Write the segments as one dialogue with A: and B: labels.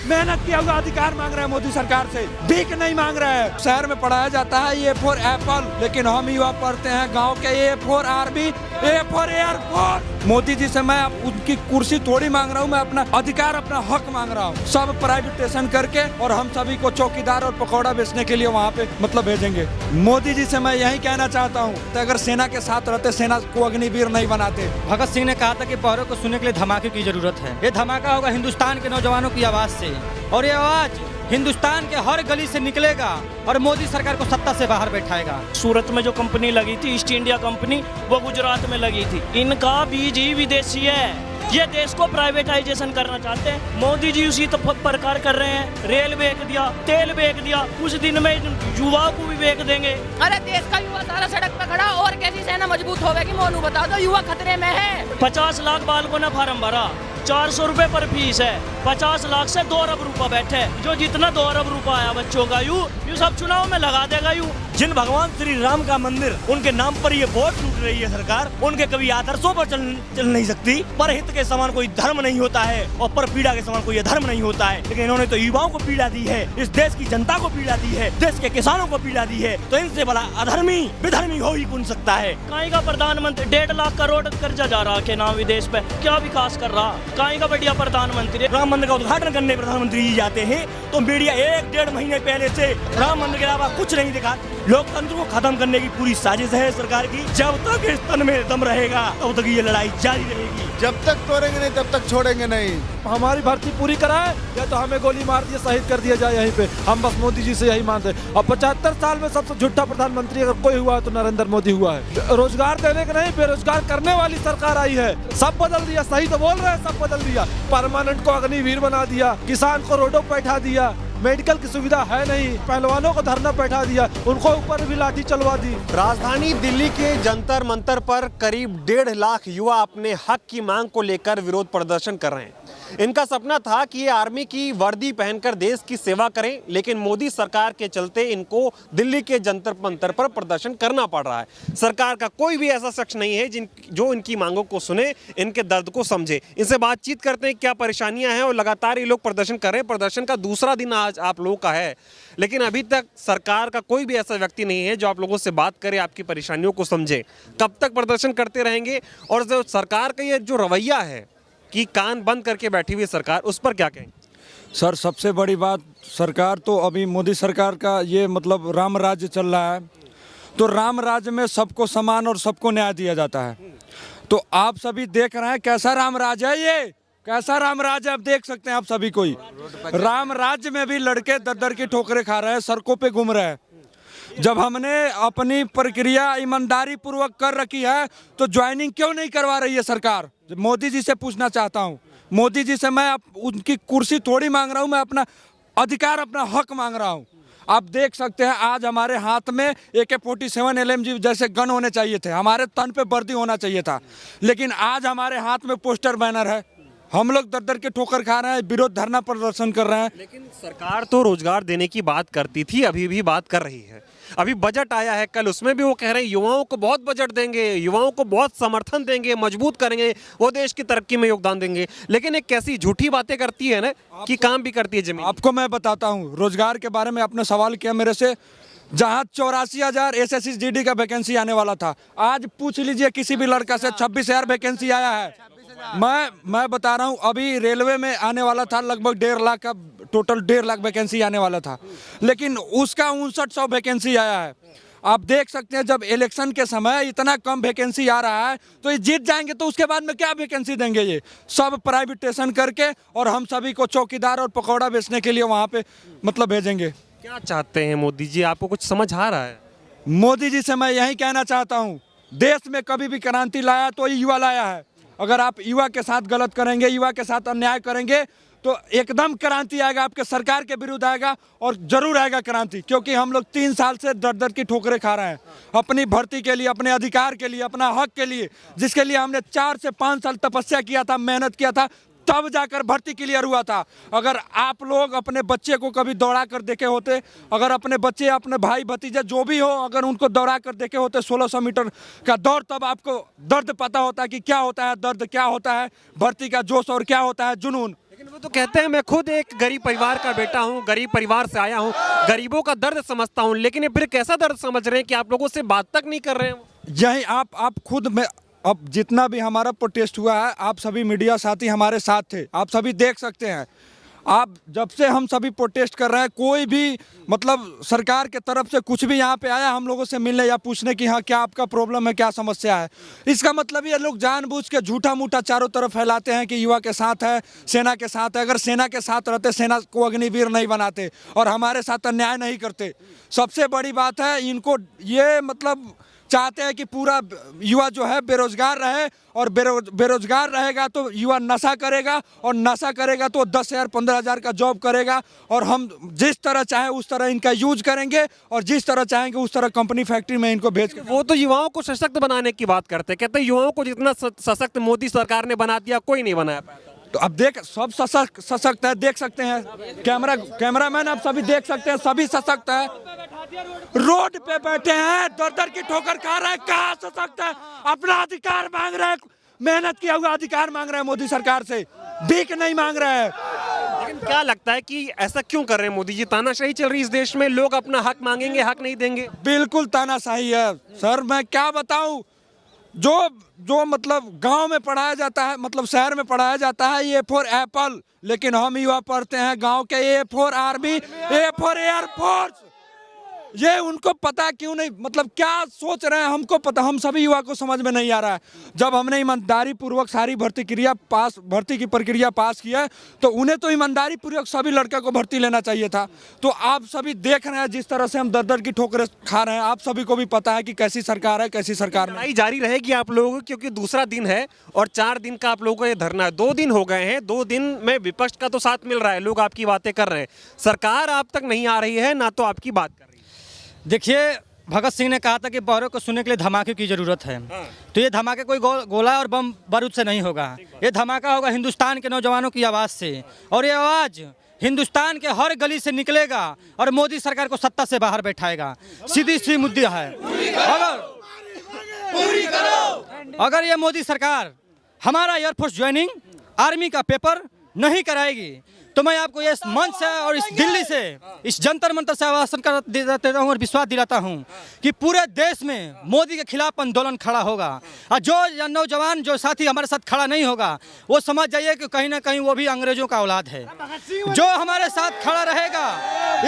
A: मेहनत किया हुआ अधिकार मांग रहे हैं मोदी सरकार से, भीख नहीं मांग रहे हैं। शहर में पढ़ाया जाता है ए फॉर एप्पल, लेकिन हम युवा पढ़ते हैं गांव के A for army, A for airport. Modi ji से मैं उनकी कुर्सी थोड़ी मांग रहा हूँ, मैं अपना अधिकार, अपना हक मांग रहा हूँ। सब प्राइवेटेशन करके और हम सभी को चौकीदार और पकौड़ा बेचने के लिए वहाँ पे भेजेंगे। मोदी जी से मैं यही कहना चाहता हूँ, तो अगर सेना के साथ रहते, सेना को अग्निवीर नहीं बनाते।
B: भगत सिंह ने कहा था कि पहरों को सुनने के लिए धमाके की जरूरत है। ये धमाका होगा हिंदुस्तान के नौजवानों की आवाज से, और ये आवाज हिंदुस्तान के हर गली से निकलेगा और मोदी सरकार को सत्ता से बाहर बैठाएगा।
C: सूरत में जो कंपनी लगी थी, ईस्ट इंडिया कंपनी, वो गुजरात में लगी थी। इनका बीज ही विदेशी है। ये देश को प्राइवेटाइजेशन करना चाहते हैं। मोदी जी उसी तो प्रकार कर रहे हैं। रेल बेच दिया, तेल बेच दिया, कुछ दिन में युवा को भी बेच देंगे।
D: अरे देश का युवा सारा सड़क पे खड़ा, और कैसी सेना मजबूत होगी? मोनू बता दो, युवा खतरे में है।
C: 50 लाख बालकों ने फार्म भरा, 400 रुपए पर फीस है। 50 लाख से 2 अरब रुपया बैठे, जो जितना 2 अरब रुपया आया बच्चों का यू सब चुनाव में लगा देगा। यू
E: जिन भगवान श्री राम का मंदिर, उनके नाम पर ये वोट लूट रही है सरकार, उनके कभी आदर्शों पर चल नहीं सकती। पर हित के समान कोई धर्म नहीं होता है और पर पीड़ा के समान कोई धर्म नहीं होता है। लेकिन इन्होंने तो युवाओं को पीड़ा दी है, इस देश की जनता को पीड़ा दी है, देश के किसानों को पीड़ा दी है। तो इनसे बड़ा अधर्मी विधर्मी हो ही कौन सकता है?
C: कहीं का प्रधानमंत्री 1.5 लाख करोड़ कर्जा जा रहा के नाम विदेश पे, क्या विकास कर रहा? कहीं का बढ़िया प्रधानमंत्री।
E: राम मंदिर का उद्घाटन करने प्रधानमंत्री जी जाते हैं तो मीडिया 1-1.5 महीने पहले से राम मंदिर के अलावा कुछ नहीं दिखा। लोकतंत्र को खत्म करने की पूरी साजिश है सरकार की। जब तक इस तन में दम रहेगा तब तक ये लड़ाई जारी रहेगी।
F: जब तक तोड़ेंगे नहीं तब तक छोड़ेंगे नहीं।
A: हमारी भर्ती पूरी कराए या तो हमें गोली मार दिया, शहीद कर दिया जाए यहीं पे। हम बस मोदी जी से यही मानते हैं। और 75 साल में सबसे झूठा प्रधानमंत्री अगर कोई हुआ है तो नरेंद्र मोदी हुआ है। रोजगार देने का नहीं, बेरोजगार करने वाली सरकार आई है। सब बदल दिया, सही तो बोल रहे हैं, सब बदल दिया। परमानेंट को अग्निवीर बना दिया, किसान को रोडों पर बैठा दिया, मेडिकल की सुविधा है नहीं, पहलवानों को धरना बैठा दिया, उनको ऊपर भी लाठी चलवा दी।
G: राजधानी दिल्ली के जंतर मंतर पर करीब 1.5 लाख युवा अपने हक की मांग को लेकर विरोध प्रदर्शन कर रहे हैं। इनका सपना था कि ये आर्मी की वर्दी पहनकर देश की सेवा करें, लेकिन मोदी सरकार के चलते इनको दिल्ली के जंतर मंतर पर प्रदर्शन करना पड़ रहा है। सरकार का कोई भी ऐसा शख्स नहीं है जो इनकी मांगों को सुने, इनके दर्द को समझे। इनसे बातचीत करते हैं क्या परेशानियां हैं, और लगातार ये लोग प्रदर्शन कर रहे हैं। प्रदर्शन का दूसरा दिन आज आप लोगों का है, लेकिन अभी तक सरकार का कोई भी ऐसा व्यक्ति नहीं है जो आप लोगों से बात करे, आपकी परेशानियों को समझे। कब तक प्रदर्शन करते रहेंगे? और जो सरकार का ये जो रवैया है कि कान बंद करके बैठी हुई सरकार, उस पर क्या कहें?
A: सर, सबसे बड़ी बात, सरकार तो अभी मोदी सरकार का ये राम राज्य चल रहा है, तो राम राज्य में सबको समान और सबको न्याय दिया जाता है। तो आप सभी देख रहे हैं कैसा राम राज्य है, ये कैसा राम राज्य आप देख सकते हैं। आप सभी कोई राम राज्य में भी लड़के दर की ठोकरें खा रहे हैं, सड़कों पे घूम रहे हैं। जब हमने अपनी प्रक्रिया ईमानदारी पूर्वक कर रखी है तो ज्वाइनिंग क्यों नहीं करवा रही है सरकार? मोदी जी से पूछना चाहता हूं। मोदी जी से मैं उनकी कुर्सी थोड़ी मांग रहा हूं, मैं अपना अधिकार, अपना हक मांग रहा हूं। आप देख सकते हैं आज हमारे हाथ में AK-47 LMG जैसे गन होने चाहिए थे, हमारे तन पे वर्दी होना चाहिए था, लेकिन आज हमारे हाथ में पोस्टर बैनर है। हम लोग दर के ठोकर खा रहे हैं, विरोध धरना प्रदर्शन कर रहे हैं।
G: लेकिन सरकार तो रोजगार देने की बात करती थी, अभी भी बात कर रही है। अभी बजट आया है कल, उसमें भी वो कह रहे हैं युवाओं को बहुत बजट देंगे, युवाओं को बहुत समर्थन देंगे, मजबूत करेंगे, वो देश की तरक्की में योगदान देंगे। लेकिन एक कैसी झूठी बातें करती है ना कि काम भी करती है जमीन।
A: आपको मैं बताता हूँ रोजगार के बारे में। आपने सवाल किया मेरे से, जहाँ 84,000 SSGD का वैकेंसी आने वाला था, आज पूछ लीजिए किसी भी लड़का से 26,000 वैकेंसी आया है। मैं बता रहा हूँ, अभी रेलवे में आने वाला था लगभग 1.5 लाख का, टोटल 1.5 लाख वैकेंसी आने वाला था, लेकिन उसका 5900 वैकेंसी आया है। आप देख सकते हैं जब इलेक्शन के समय इतना कम वैकेंसी आ रहा है तो ये जीत जाएंगे तो उसके बाद में क्या वैकेंसी देंगे? ये सब प्राइवेटेशन करके और हम सभी को चौकीदार और पकौड़ा बेचने के लिए वहाँ पे भेजेंगे।
G: क्या चाहते हैं मोदी जी? आपको कुछ समझ आ रहा है?
A: मोदी जी से मैं यही कहना चाहता हूँ, देश में कभी भी क्रांति लाया तो युवा लाया है। अगर आप युवा के साथ गलत करेंगे, युवा के साथ अन्याय करेंगे तो एकदम क्रांति आएगा, आपके सरकार के विरुद्ध आएगा, और जरूर आएगा क्रांति। क्योंकि हम लोग 3 साल से दर की ठोकरें खा रहे हैं अपनी भर्ती के लिए, अपने अधिकार के लिए, अपना हक के लिए, जिसके लिए हमने 4 से 5 साल तपस्या किया था, मेहनत किया था, तब जाकर भर्ती क्लियर हुआ था। अगर आप लोग अपने बच्चे को कभी दौड़ा कर देखे होते, अगर अपने बच्चे, अपने भाई भतीजे जो भी हो, अगर उनको दौड़ा कर देखे होते 1600 मीटर का दौड़, तब आपको दर्द पता होता है कि क्या होता है दर्द, क्या होता है भर्ती का जोश और क्या होता है जुनून।
G: लेकिन वो तो कहते हैं मैं खुद एक गरीब परिवार का बेटा हूँ, गरीब परिवार से आया हूँ, गरीबों का दर्द समझता हूँ, लेकिन ये फिर कैसा दर्द समझ रहे हैं कि आप लोगों से बात तक नहीं कर रहे हैं?
A: यही आप खुद में, अब जितना भी हमारा प्रोटेस्ट हुआ है, आप सभी मीडिया साथी हमारे साथ थे, आप सभी देख सकते हैं। आप जब से हम सभी प्रोटेस्ट कर रहे हैं, कोई भी मतलब सरकार के तरफ से कुछ भी यहाँ पे आया हम लोगों से मिलने या पूछने कि हाँ क्या आपका प्रॉब्लम है, क्या समस्या है, इसका मतलब ये लोग जानबूझ के झूठा मूठा चारों तरफ फैलाते हैं कि युवा के साथ है, सेना के साथ है। अगर सेना के साथ रहते, सेना को अग्निवीर नहीं बनाते और हमारे साथ अन्याय नहीं करते। सबसे बड़ी बात है, इनको ये मतलब चाहते हैं कि पूरा युवा जो है बेरोजगार रहे, और बेरोजगार रहेगा तो युवा नशा करेगा, और नशा करेगा तो 10,000 15,000 का जॉब करेगा, और हम जिस तरह चाहे उस तरह इनका यूज करेंगे, और जिस तरह चाहेंगे उस तरह कंपनी फैक्ट्री में इनको भेज के।
G: वो तो युवाओं को सशक्त बनाने की बात करते हैं, कहते हैं युवाओं को जितना सशक्त मोदी सरकार ने बना दिया, कोई नहीं बनाया पाया।
A: तो अब देख, सब सशक्त है, देख सकते हैं, कैमरामैन आप सभी देख सकते हैं, सभी सशक्त है। रोड पे बैठे हैं, दर की ठोकर खा रहे हैं, कहाँ सशक्त है? अपना अधिकार मांग रहे हैं, मेहनत किया हुआ अधिकार मांग रहे हैं मोदी सरकार से, भीख नहीं मांग रहे हैं।
G: लेकिन क्या लगता है कि ऐसा क्यों कर रहे हैं मोदी जी? तानाशाही चल रही है इस देश में, लोग अपना हक मांगेंगे, हक नहीं देंगे।
A: बिल्कुल तानाशाही है सर, मैं क्या बताऊं। जो मतलब गांव में पढ़ाया जाता है, मतलब शहर में पढ़ाया जाता है ए फॉर एप्पल, लेकिन हम युवा पढ़ते हैं गांव के A for army, A for air force. ये उनको पता क्यों नहीं, मतलब क्या सोच रहे हैं हमको पता, हम सभी युवा को समझ में नहीं आ रहा है। जब हमने ईमानदारी पूर्वक सारी भर्ती की प्रक्रिया पास की है, तो उन्हें तो ईमानदारी पूर्वक सभी लड़के को भर्ती लेना चाहिए था। तो आप सभी देख रहे हैं जिस तरह से हम दर की ठोकरें खा रहे हैं, आप सभी को भी पता है कि कैसी सरकार है, कैसी सरकार नहीं।
G: लड़ाई जारी रहेगी आप लोगों की, क्योंकि दूसरा दिन है और 4 दिन का आप लोगों का ये धरना है। 2 दिन हो गए हैं, 2 दिन में विपक्ष का तो साथ मिल रहा है, लोग आपकी बातें कर रहे हैं, सरकार आप तक नहीं आ रही है, ना तो आपकी बात कर रही है।
B: देखिए, भगत सिंह ने कहा था कि बौरों को सुनने के लिए धमाके की ज़रूरत है। तो ये धमाके कोई गोला और बम बारूद से नहीं होगा, ये धमाका होगा हिंदुस्तान के नौजवानों की आवाज़ से, और ये आवाज़ हिंदुस्तान के हर गली से निकलेगा और मोदी सरकार को सत्ता से बाहर बैठाएगा। सीधी सी मुद्दा है, अगर ये मोदी सरकार हमारा एयरफोर्स ज्वाइनिंग आर्मी का पेपर नहीं कराएगी, तो मैं आपको इस मंच से और इस दिल्ली से, इस जंतर मंतर से आवासन देता हूँ और विश्वास दिलाता हूँ कि पूरे देश में मोदी के खिलाफ आंदोलन खड़ा होगा। और जो नौजवान, जो साथी हमारे साथ खड़ा नहीं होगा, वो समझ जाइए कि कहीं ना कहीं वो भी अंग्रेजों का औलाद है। जो हमारे साथ खड़ा रहेगा,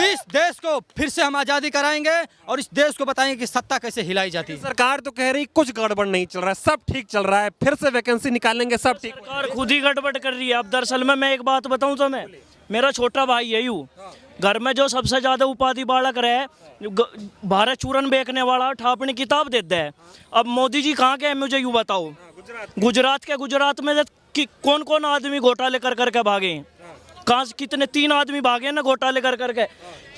B: इस देश को फिर से हम आज़ादी कराएंगे और इस देश को बताएंगे कि सत्ता कैसे हिलाई जाती है।
G: सरकार तो कह रही कुछ गड़बड़ नहीं चल रहा है, सब ठीक चल रहा है, फिर से वैकेंसी निकालेंगे, सब ठीक।
C: सरकार खुद ही गड़बड़ कर रही है। अब दरअसल में मैं एक बात बताऊं तो, मैं मेरा छोटा भाई है, यूँ घर में जो सबसे ज्यादा उपाधि बालक रहे, भारत चूरन बेचने वाला, ठापनी किताब देता है। अब मोदी जी कहाँ के हैं मुझे यूँ बताओ? गुजरात में कौन कौन आदमी घोटाले कर करके भागे, कहाँ कितने 3 आदमी भागे ना घोटाले कर करके।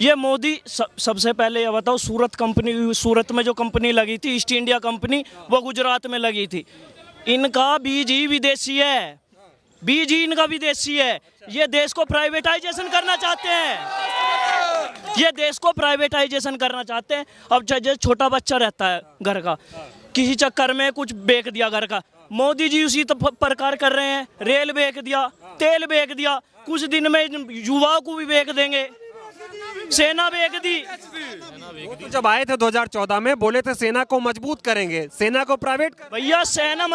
C: ये मोदी सबसे पहले ये बताओ, सूरत में जो कंपनी लगी थी, ईस्ट इंडिया कंपनी, वो गुजरात में लगी थी। इनका बीज ही विदेशी है, बीज ही इनका विदेशी है। ये देश को प्राइवेटाइजेशन करना चाहते हैं, ये देश को प्राइवेटाइजेशन करना चाहते हैं। अब जो छोटा बच्चा रहता है घर का, किसी चक्कर में कुछ बेच दिया घर का, मोदी जी उसी तो प्रकार कर रहे हैं। रेल बेच दिया, तेल बेच दिया, कुछ दिन में युवाओं को भी बेच देंगे। सेना बेच दी।
G: तो जब आए थे 2014 में, बोले थे सेना को मजबूत करेंगे, सेना को प्राइवेट।
C: भैया सेना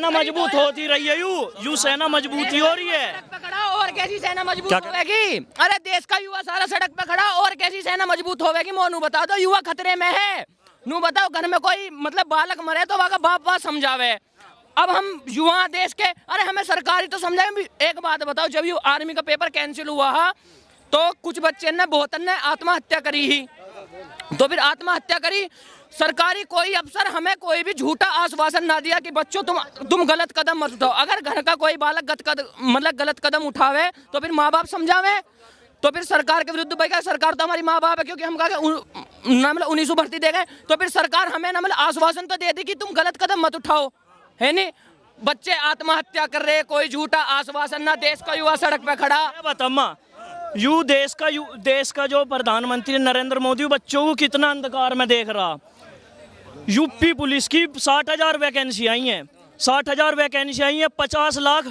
C: मजबूत होती रही है, यू सेना मजबूत ही हो रही है।
D: और कैसी सेना मजबूत होगी? अरे देश का युवा सारा सड़क पे खड़ा, और कैसी सेना मजबूत होगी? मोनू बता दो, युवा खतरे में है। नू बताओ, घर में कोई मतलब बालक मरे तो वहाँ का बाप समझावे। अब हम युवा देश के, अरे हमें सरकार ही तो समझाए। एक बात बताओ, जब ये आर्मी का पेपर कैंसिल हुआ है, तो कुछ बच्चे ने, बहुतन ने आत्महत्या करी ही, तो फिर आत्महत्या करी। सरकारी कोई अफसर हमें कोई भी झूठा आश्वासन ना दिया कि बच्चों तुम गलत कदम मत उठाओ। अगर घर का कोई बालक गलत कदम उठावे तो फिर माँ बाप समझावे। तो फिर सरकार के विरुद्ध भाई, सरकार तो हमारी माँ बाप है, क्योंकि हम कहा मतलब 1900 भर्ती दे गए, तो फिर सरकार हमें मतलब आश्वासन तो दे दी कि तुम गलत कदम मत उठाओ, है नहीं? बच्चे आत्महत्या कर रहे, कोई झूठा आश्वासन ना, देश का युवा सड़क पे खड़ा।
C: बतामा देश का जो प्रधानमंत्री नरेंद्र मोदी बच्चों को कितना अंधकार में देख रहा। यूपी पुलिस की 60,000 वैकेंसी आई हैं, 60,000 वैकेंसी आई हैं, 50 लाख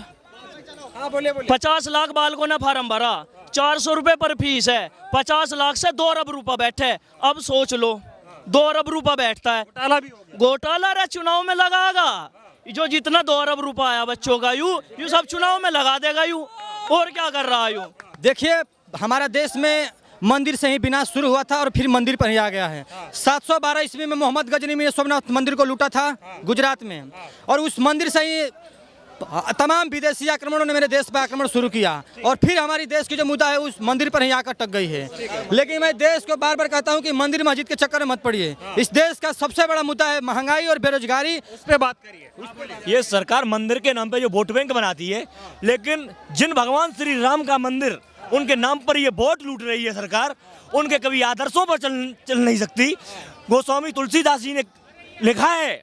G: हाँ बोलिए बोलिए।
C: 50 लाख बालकों ने फार्म भरा, 400 रुपए पर फीस है, 50 लाख से 2 अरब रुपया बैठे। अब सोच लो 2 अरब रुपया बैठता है,
G: घोटाला भी हो गया।
C: घोटाला रे चुनाव में लगागा। जो जितना 2 अरब रुपया आया बच्चों का यू सब चुनाव में लगा देगा यू, और क्या कर रहा है यू।
B: देखिए हमारा देश में मंदिर से ही विनाश शुरू हुआ था और फिर मंदिर पर ही आ गया है। 712 ईस्वी में मोहम्मद गजनी ने सोमनाथ मंदिर को लूटा था गुजरात में, और उस मंदिर से ही तमाम विदेशी आक्रमणों ने मेरे देश पर आक्रमण शुरू किया, और फिर हमारी देश की जो मुद्दा है उस मंदिर पर ही आकर टक गई है। लेकिन मैं देश को बार बार कहता हूं कि मंदिर मस्जिद के चक्कर में मत पड़िए। इस देश का सबसे बड़ा मुद्दा है महंगाई और बेरोजगारी।
G: उस पे बात करिए।
E: ये सरकार मंदिर के नाम पे जो वोट बैंक बनाती है, लेकिन जिन भगवान श्री राम का मंदिर उनके नाम पर ये वोट लूट रही है सरकार, उनके कभी आदर्शों पर चल नहीं सकती। गोस्वामी तुलसीदास जी ने लिखा है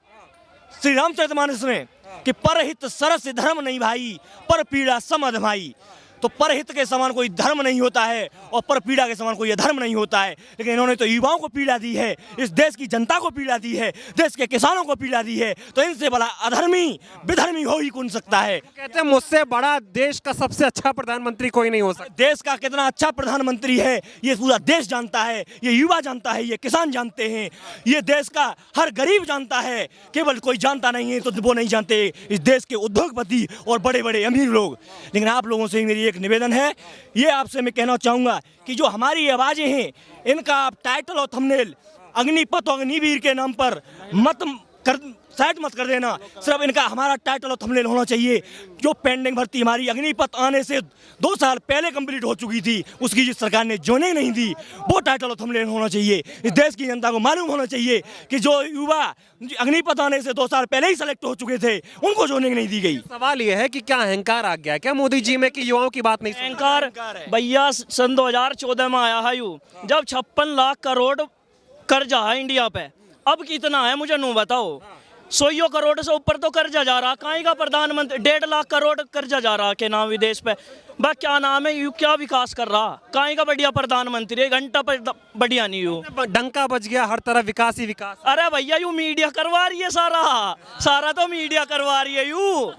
E: श्री रामचरितमानस में कि परहित सरस धर्म नहीं भाई, पर पीड़ा सम अधमाई। तो परहित के समान कोई धर्म नहीं होता है और पर पीड़ा के समान कोई अधर्म नहीं होता है। लेकिन इन्होंने तो युवाओं को पीड़ा दी है, इस देश की जनता को पीड़ा दी है, देश के किसानों को पीड़ा दी है, तो इनसे बड़ा अधर्मी विधर्मी हो ही कौन सकता है।
G: कहते हैं मुझसे बड़ा देश का सबसे अच्छा प्रधानमंत्री कोई नहीं हो सकता।
E: देश का कितना अच्छा प्रधानमंत्री है ये पूरा देश जानता है, ये युवा जानता है, ये किसान जानते हैं, ये देश का हर गरीब जानता है। केवल कोई जानता नहीं है तो वो नहीं जानते इस देश के उद्योगपति और बड़े बड़े अमीर लोग। लेकिन आप लोगों से मेरी एक निवेदन है, ये आपसे मैं कहना चाहूँगा कि जो हमारी आवाज़ें हैं इनका आप टाइटल और थंबनेल अग्निपथ और अग्निवीर के नाम पर साइड मत कर देना। सिर्फ इनका हमारा टाइटल और थंबनेल होना चाहिए। जो पेंडिंग भर्ती हमारी अग्निपथ आने से 2 साल पहले कंप्लीट हो चुकी थी, उसकी जिस सरकार ने जोने नहीं दी, वो टाइटल और थंबनेल होना चाहिए। इस देश की जनता को मालूम होना चाहिए कि जो युवा अग्निपथ आने से 2 साल पहले ही सेलेक्ट हो चुके थे, उनको जोने नहीं दी गई।
G: सवाल यह है कि क्या अहंकार आ गया क्या मोदी जी में कि युवाओं की बात नहीं सुन?
C: अहंकार भैया सन 2014 में आया है यू, जब 56 लाख करोड़ कर्जा है इंडिया पे। अब कितना है मुझे नू बताओ। 100 करोड़ से ऊपर तो कर्जा जा रहा, कहीं का प्रधानमंत्री 1.5 लाख करोड़ कर्जा जा रहा के नाम विदेश पे। बा क्या नाम है यू, क्या विकास कर रहा, कहीं का बढ़िया प्रधानमंत्री, 1 घंटा पर बढ़िया नहीं यू।
G: डंका बज गया, हर तरफ विकास ही विकास।
C: अरे भैया यू मीडिया करवा रही है, सारा तो मीडिया करवा रही है यू।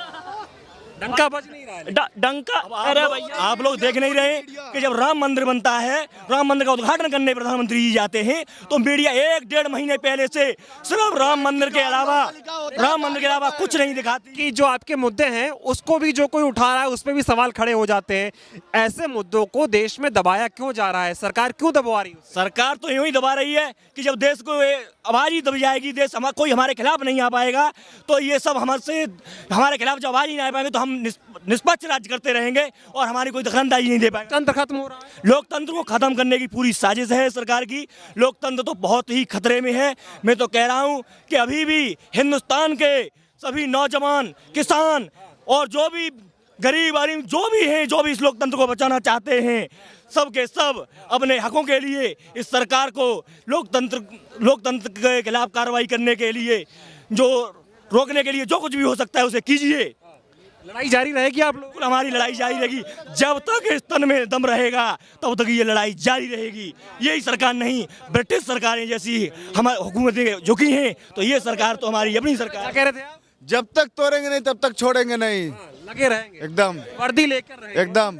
G: डंका बज नहीं रहा है।
C: डंका। अरे भैया
E: आप लोग देख नहीं रहे कि जब राम मंदिर बनता है, राम मंदिर का उद्घाटन करने प्रधानमंत्री जी जाते हैं, तो मीडिया 1-1.5 महीने पहले से सिर्फ राम मंदिर के अलावा कुछ नहीं दिखाती।
G: कि जो आपके मुद्दे हैं उसको भी जो कोई उठा रहा है उस पर भी सवाल खड़े हो जाते हैं। ऐसे मुद्दों को देश में दबाया क्यों जा रहा है? सरकार क्यों दबा रही है?
E: सरकार तो यूं ही दबा रही है कि जब देश को आवाज ही दब जाएगी, देश कोई हमारे खिलाफ नहीं आ पाएगा, तो ये सब हमारे खिलाफ जब आवाज ही नहीं आ पाएंगे तो हम निष्पक्ष राज्य करते रहेंगे और हमारी कोई दखलंदाजी नहीं दे पाएंगे।
G: तंत्र खत्म हो रहा है।
E: लोकतंत्र को खत्म करने की पूरी साजिश है सरकार की। लोकतंत्र तो बहुत ही खतरे में है। मैं तो कह रहा हूं कि अभी भी हिंदुस्तान के सभी नौजवान, किसान और जो भी गरीब आदमी जो भी हैं, जो भी इस लोकतंत्र को बचाना चाहते हैं, सब के सब अपने हकों के लिए इस सरकार को लोकतंत्र के खिलाफ कार्रवाई करने के लिए, जो रोकने के लिए जो कुछ भी हो सकता है उसे कीजिए।
G: लड़ाई जारी रहेगी आप लोग?
E: हमारी लड़ाई जारी रहेगी जब तक इस तन में दम रहेगा, तब तक ये लड़ाई जारी रहेगी। यही सरकार नहीं, ब्रिटिश सरकारें जैसी हमारी हुकूमतें झुकी हैं, तो ये सरकार तो हमारी अपनी सरकार।
G: क्या कह रहे थे आप?
F: जब तक तोड़ेंगे नहीं तब तक छोड़ेंगे नहीं।
G: लगे रहेंगे
F: एकदम
G: वर्दी लेकर रहेंगे
F: एकदम।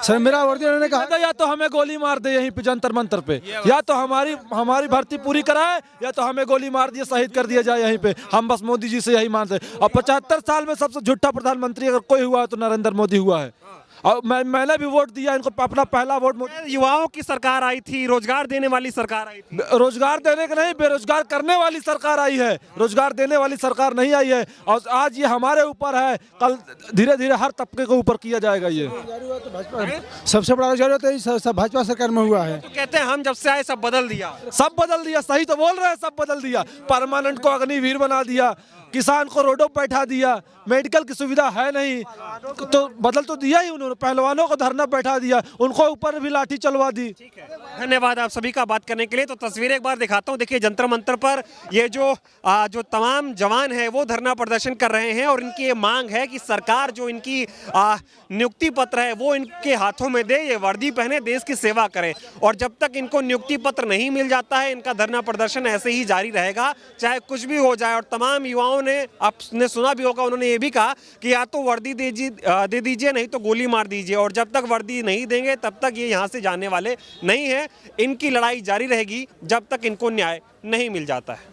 A: सर मेरा वर्दी उन्होंने कहा या तो हमें गोली मार दे यहीं पे जंतर मंतर पे, या तो हमारी भर्ती पूरी कराए, या तो हमें गोली मार दिए, शहीद कर दिया जाए यहीं पे। हम बस मोदी जी से यही मानते हैं। और 75 साल में सबसे झूठा प्रधानमंत्री अगर कोई हुआ है तो नरेंद्र मोदी हुआ है। और मैंने भी वोट दिया इनको, अपना पहला वोट।
G: युवाओं की सरकार आई थी, रोजगार देने वाली सरकार आई थी।
A: रोजगार देने का नहीं, बेरोजगार करने वाली सरकार आई है, रोजगार देने वाली सरकार नहीं आई है। और आज ये हमारे ऊपर है, कल धीरे धीरे हर तबके के ऊपर किया जाएगा। ये सबसे बड़ा रोजगार होता है, सब भाजपा सरकार में हुआ है।
G: तो कहते हैं हम जब से आए सब बदल दिया।
A: सही तो बोल रहे हैं, सब बदल दिया। परमानेंट को अग्निवीर बना दिया, किसान को रोडों पर बैठा दिया, मेडिकल की सुविधा है नहीं तो बदल तो दिया ही उन्होंने। पहलवानों को धरना बैठा दिया, उनको ऊपर भी लाठी चलवा दी।
G: धन्यवाद आप सभी का बात करने के लिए। तो तस्वीरें एक बार दिखाता हूं। देखिए जंतर मंतर पर ये जो तमाम जवान है वो धरना प्रदर्शन कर रहे हैं, और इनकी ये मांग है कि सरकार जो इनकी नियुक्ति पत्र है वो इनके हाथों में दे, ये वर्दी पहने, देश की सेवा करें। और जब तक इनको नियुक्ति पत्र नहीं मिल जाता है, इनका धरना प्रदर्शन ऐसे ही जारी रहेगा, चाहे कुछ भी हो जाए। और तमाम युवाओं उन्होंने, आपने सुना भी होगा, उन्होंने ये भी कहा कि या तो वर्दी दे दीजिए नहीं तो गोली मार दीजिए, और जब तक वर्दी नहीं देंगे तब तक ये यहाँ से जाने वाले नहीं हैं। इनकी लड़ाई जारी रहेगी जब तक इनको न्याय नहीं मिल जाता है।